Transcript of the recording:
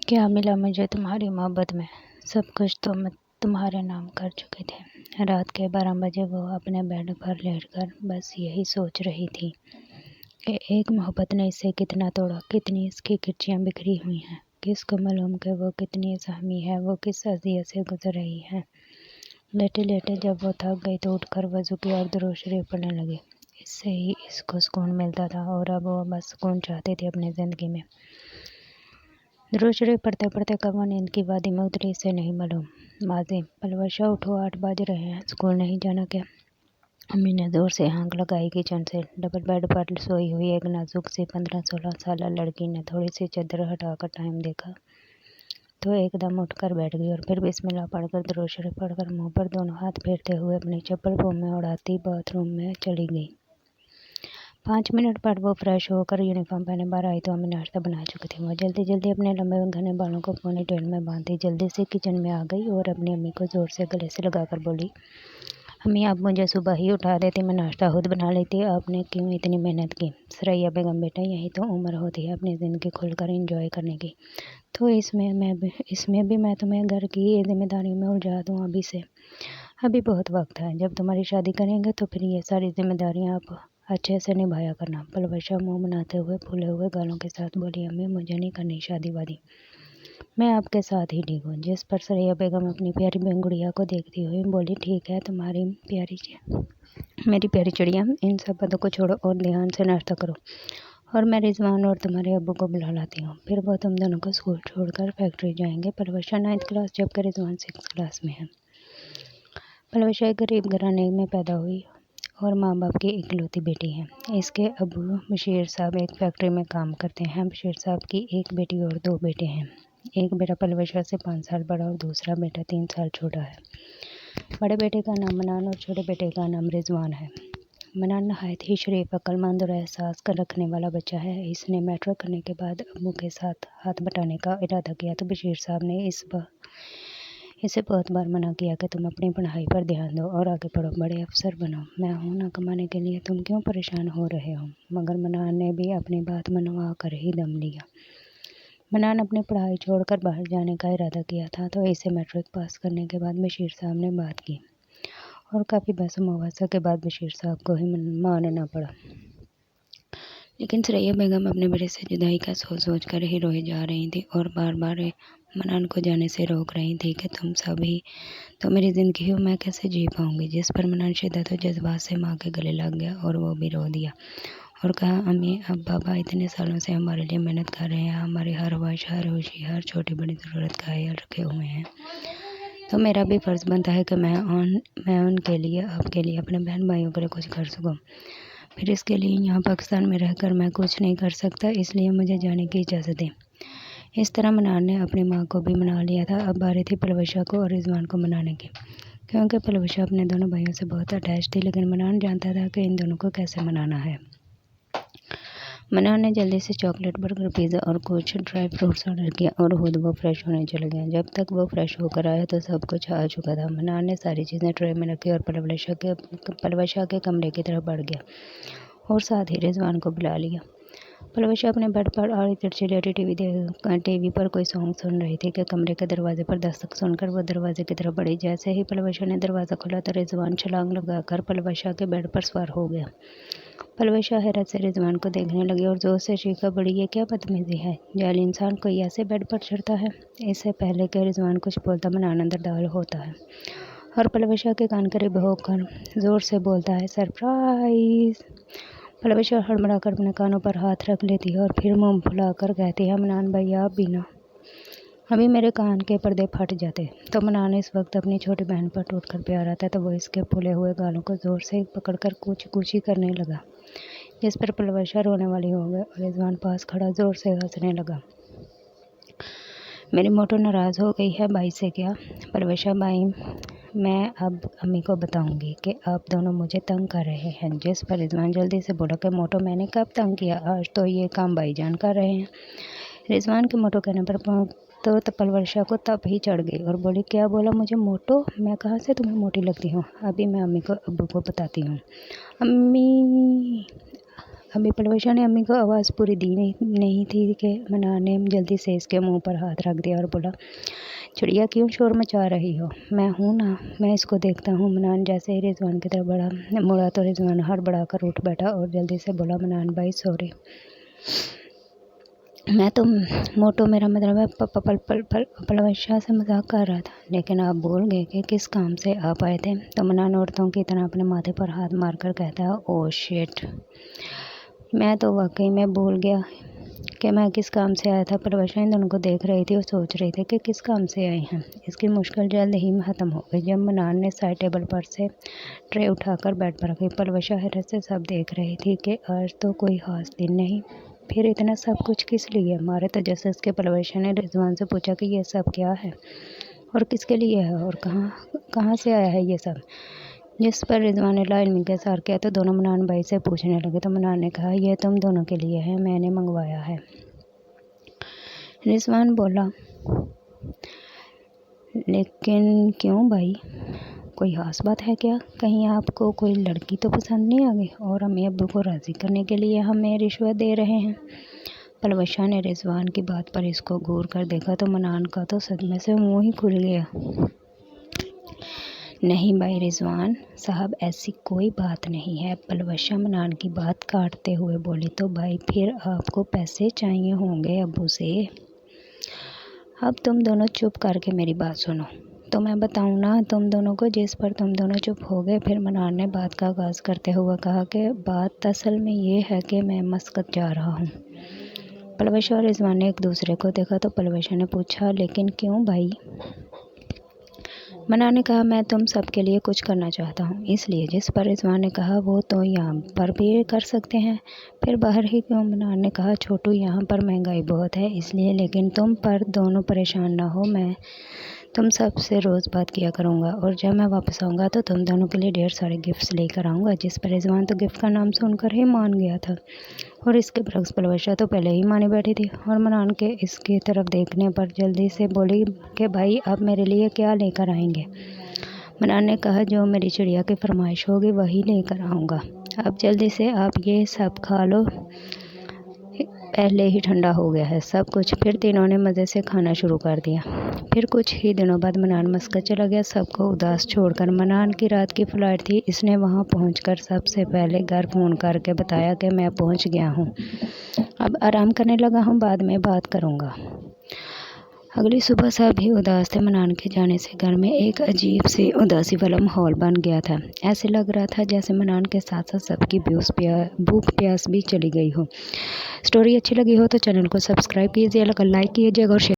क्या मिला मुझे तुम्हारी मोहब्बत में, सब कुछ तो मैं तुम्हारे नाम कर चुकी थी। रात के 12 बजे वो अपने बेड पर लेटकर बस यही सोच रही थी कि एक मोहब्बत ने इसे कितना तोड़ा, कितनी इसकी खिड़कियाँ बिखरी हुई हैं। किसको मालूम कि वो कितनी सहमी है, वो किस अज़ियत से गुजर रही है। लेटे लेटे जब वो थक गई तो उठकर वज़ू की और दुरूद शरीफ पढ़ने लगी। इससे ही इसको सुकून मिलता था और अब वो बस सुकून चाहती थी अपनी ज़िंदगी में। दुरूद शरीफ पढ़ते पढ़ते कब वो नींद की वादी में उतरी इसे नहीं मालूम। माजी पलवशा उठो, 8 बज रहे हैं, स्कूल नहीं जाना क्या? अम्मी ने जोर से हाँक लगाई किचन से। डबल बेड पर सोई हुई एक नाजुक सी 15-16 साल लड़की ने थोड़ी सी चादर हटाकर टाइम देखा तो एकदम उठकर बैठ गई और फिर बिस्मिल्लाह पढ़कर दुरूद शरीफ पढ़कर मुंह पर दोनों हाथ फेरते हुए अपनी चप्पल पाँव में उड़ाती बाथरूम में चली गई। 5 मिनट बाद वो फ्रेश होकर यूनिफॉर्म पहने बाहर आई तो अम्मी नाश्ता बना चुकी थी। वो जल्दी जल्दी अपने लंबे घने बालों को पोनीटेल में बांधी जल्दी से किचन में आ गई और अपनी अम्मी को जोर से गले से लगाकर बोली, अम्मी आप मुझे सुबह ही उठा देती, मैं नाश्ता खुद बना लेती, आपने क्यों इतनी मेहनत की? सरैया बेगम बेटा, यही तो उम्र होती है अपनी ज़िंदगी खुलकर एंजॉय करने की, तो इसमें भी मैं तुम्हें घर की जिम्मेदारी में उलझा दूँ अभी से? अभी बहुत वक्त है, जब तुम्हारी शादी करेंगे तो फिर ये सारी जिम्मेदारियाँ आप अच्छे से निभाया करना। पलवशा मुंह बनाते हुए फूले हुए गालों के साथ बोली, अम्मी मुझे नहीं करनी शादी वादी, मैं आपके साथ ही ठीक हूँ। जिस पर सरैया बेगम अपनी प्यारी बेंगुड़िया को देखती हुई बोली, ठीक है तुम्हारी मेरी प्यारी चिड़िया, इन सब बातों को छोड़ो और ध्यान से नाश्ता करो और मैं रिजवान और तुम्हारे अब्बू को बुला लाती हूँ, फिर वो तुम दोनों को स्कूल छोड़कर फैक्ट्री जाएंगे। पलवशा 9th क्लास जबकि रिजवान 6th क्लास में है। पलवशा एक गरीब घराने में पैदा हुई और माँ बाप की इकलौती बेटी है। इसके अब्बू बशीर साहब एक फैक्ट्री में काम करते हैं। बशीर साहब की एक बेटी और 2 बेटे हैं। एक बेटा पलवशा से 5 साल बड़ा और दूसरा बेटा 3 साल छोटा है। बड़े बेटे का नाम मनान और छोटे बेटे का नाम रिजवान है। मनान नहायत ही शरीफ, अक्लमंद और एहसास कर रखने वाला बच्चा है। इसने मैट्रिक करने के बाद अब्बू के साथ हाथ बटाने का इरादा किया तो बशीर साहब ने इसे बहुत बार मना किया कि तुम अपनी पढ़ाई पर ध्यान दो और आगे पढ़ो, बड़े अफसर बनो, मैं हूँ ना कमाने के लिए, तुम क्यों परेशान हो रहे हो? मगर मनान ने भी अपनी बात मनवा कर ही दम लिया। मनान अपनी पढ़ाई छोड़कर बाहर जाने का इरादा किया था तो इसे मैट्रिक पास करने के बाद बशीर साहब ने बात की और काफ़ी बहस मुबासा के बाद बशीर साहब को ही मानना पड़ा। लेकिन सरैया बेगम अपने बेटे से जुदाई का सोच कर ही रोई जा रही थी और बार बार मनान को जाने से रोक रही थी कि तुम सब ही तो मेरी ज़िंदगी हो, मैं कैसे जी पाऊँगी। जिस पर मनान शिद्दत और जज्बात से माँ के गले लग गया और वो भी रो दिया और कहा, अम्मी अब बाबा इतने सालों से हमारे लिए मेहनत कर रहे हैं, हमारी हर वर्ष हर खुशी हर छोटी बड़ी ज़रूरत का ख्याल रखे हुए हैं, तो मेरा भी फ़र्ज़ बनता है कि मैं उनके लिए आपके लिए अपने बहन भाइयों के लिए कुछ कर सकूँ। फिर इसके लिए यहाँ पाकिस्तान में रहकर मैं कुछ नहीं कर सकता, इसलिए मुझे जाने की इजाज़त दें। इस तरह मनान ने अपनी माँ को भी मना लिया था। अब बारी थी पलवशा को और रिजवान को मनाने की, क्योंकि पलवशा अपने दोनों भाइयों से बहुत अटैच थी, लेकिन मनान जानता था कि इन दोनों को कैसे मनाना है। मनान ने जल्दी से चॉकलेट, बर्गर, पिज़्ज़ा और कुछ ड्राई फ्रूट्स ऑर्डर किया और खुद वो फ्रेश होने चले गया। जब तक वो फ्रेश होकर आया तो सब कुछ आ चुका था। मनान ने सारी चीज़ें ट्रे में रखी और पलवशा के कमरे की तरफ बढ़ गया और साथ ही रिजवान को बुला लिया। पलवशा अपने बेड पर आड़ी तिरछी लेटी टीवी पर कोई सॉन्ग सुन रही थी कि कमरे के दरवाजे पर दस्तक सुनकर वो दरवाजे की तरफ बढ़ी। जैसे ही पलवशा ने दरवाज़ा खोला तो रिजवान छलांग लगाकर पलवशा के बेड पर सवार हो गया। पलवशा हैरत से रिजवान को देखने लगी और जोर से चीखा, बड़ी ये क्या बदतमीजी है, जाली इंसान कोई ऐसे बेड पर चढ़ता है? इससे पहले कि रिजवान कुछ बोलता मनान अंदर दाखिल होता है और पलवशा के कान करीब होकर जोर से बोलता है, सरप्राइज। पलवशा हड़बड़ाकर अपने कानों पर हाथ रख लेती है और फिर मुंह फुलाकर कहती है, मनान भैया आप भी ना, अभी मेरे कान के पर्दे फट जाते। तो मनान इस वक्त अपनी छोटी बहन पर टूटकर प्यार आता तो वो इसके फूले हुए गालों को जोर से पकड़कर कूची कूची करने लगा, जिस पर पलवशा रोने वाली हो गई और रिजवान पास खड़ा जोर से हंसने लगा। मेरी मोटो नाराज़ हो गई है भाई से क्या? पलवशा भाई, मैं अब अम्मी को बताऊंगी कि आप दोनों मुझे तंग कर रहे हैं। जिस पर रिजवान जल्दी से बोला कि मोटो मैंने कब तंग किया, आज तो ये काम भाईजान कर रहे हैं। रिजवान के मोटो कहने पर तो पलवशा को तब ही चढ़ गई और बोली, क्या बोला मुझे मोटो? मैं कहाँ से तुम्हें मोटी लगती हूँ? अभी मैं अम्मी को अब्बू को बताती हूँ। अम्मी अभी परवशा ने अम्मी को आवाज़ पूरी दी नहीं थी कि मनान ने जल्दी से इसके मुंह पर हाथ रख दिया और बोला, चिड़िया क्यों शोर मचा रही हो? मैं हूँ ना, मैं इसको देखता हूँ। मनान जैसे ही रिजवान की तरफ मुड़ा तो रिजवान हड़बड़ाकर उठ बैठा और जल्दी से बोला, मनान भाई सॉरी, मैं तो मोटो मेरा मतलब है परवशा से मजाक कर रहा था, लेकिन आप भूल गए कि किस काम से आप आए थे। तो मनान औरतों की तरह अपने माथे पर हाथ मारकर कहता है, ओ शिट, मैं तो वाकई में भूल गया कि मैं किस काम से आया था। परवशा इन दोनों को देख रही थी और सोच रही थी कि किस काम से आए हैं। इसकी मुश्किल जल्द ही ख़त्म हो गई जब मनान ने साइड टेबल पर से ट्रे उठाकर बेड पर रखी। परवशा हैरत से सब देख रही थी कि आज तो कोई खास दिन नहीं, फिर इतना सब कुछ किस लिए? मारे तजस्सुस के परवशा ने रिजवान से पूछा कि यह सब क्या है और किसके लिए है और कहाँ से आया है ये सब? जिस पर रिजवान ने लाइल्मी के सार किया तो दोनों मनान भाई से पूछने लगे। तो मनान ने कहा, यह तुम दोनों के लिए है, मैंने मंगवाया है। रिजवान बोला, लेकिन क्यों भाई, कोई खास बात है क्या? कहीं आपको कोई लड़की तो पसंद नहीं आ गई और अम्मी अब्बू को राज़ी करने के लिए हमें रिश्वत दे रहे हैं? परवशा ने रिजवान की बात पर इसको घूर कर देखा तो मनान का तो सदमे से मुंह ही खुल गया। नहीं भाई रिजवान साहब, ऐसी कोई बात नहीं है। परवशा मनान की बात काटते हुए बोली, तो भाई फिर आपको पैसे चाहिए होंगे अब्बू से। अब तुम दोनों चुप करके मेरी बात सुनो, तो मैं बताऊं ना तुम दोनों को। जिस पर तुम दोनों चुप हो गए। फिर मनान ने बात का आगाज़ करते हुए कहा कि बात असल में ये है कि मैं मस्कत जा रहा हूँ। परवशा और रिजवान ने एक दूसरे को देखा तो परवशा ने पूछा, लेकिन क्यों भाई? मनान ने कहा, मैं तुम सब के लिए कुछ करना चाहता हूँ, इसलिए। जिस पर रिजवान ने कहा, वो तो यहाँ पर भी कर सकते हैं, फिर बाहर ही क्यों? मनान ने कहा, छोटू यहाँ पर महंगाई बहुत है इसलिए, लेकिन तुम पर दोनों परेशान ना हो, मैं तुम सब से रोज़ बात किया करूँगा और जब मैं वापस आऊँगा तो तुम दोनों के लिए ढेर सारे गिफ्ट्स लेकर आऊँगा। जिस पर रिजवान तो गिफ्ट का नाम सुनकर ही मान गया था और इसके बरक्स परवशा तो पहले ही मानी बैठी थी और मनान के इसकी तरफ देखने पर जल्दी से बोली कि भाई आप मेरे लिए क्या लेकर आएंगे? मनान ने कहा, जो मेरी चिड़िया की फरमाइश होगी वही लेकर आऊँगा। अब जल्दी से आप ये सब खा लो, पहले ही ठंडा हो गया है सब कुछ। फिर तीनों ने मज़े से खाना शुरू कर दिया। फिर कुछ ही दिनों बाद मनान मस्कत चला गया, सबको उदास छोड़कर। मनान की रात की फ़्लाइट थी। इसने वहां पहुंचकर सबसे पहले घर फ़ोन करके बताया कि मैं पहुंच गया हूं, अब आराम करने लगा हूं, बाद में बात करूंगा। अगली सुबह सभी उदास थे। मनान के जाने से घर में एक अजीब सी उदासी वाला माहौल बन गया था। ऐसे लग रहा था जैसे मनान के साथ साथ सबकी भूख प्यास भी चली गई हो। स्टोरी अच्छी लगी हो तो चैनल को सब्सक्राइब कीजिए, लाइक कीजिएगा और शेयर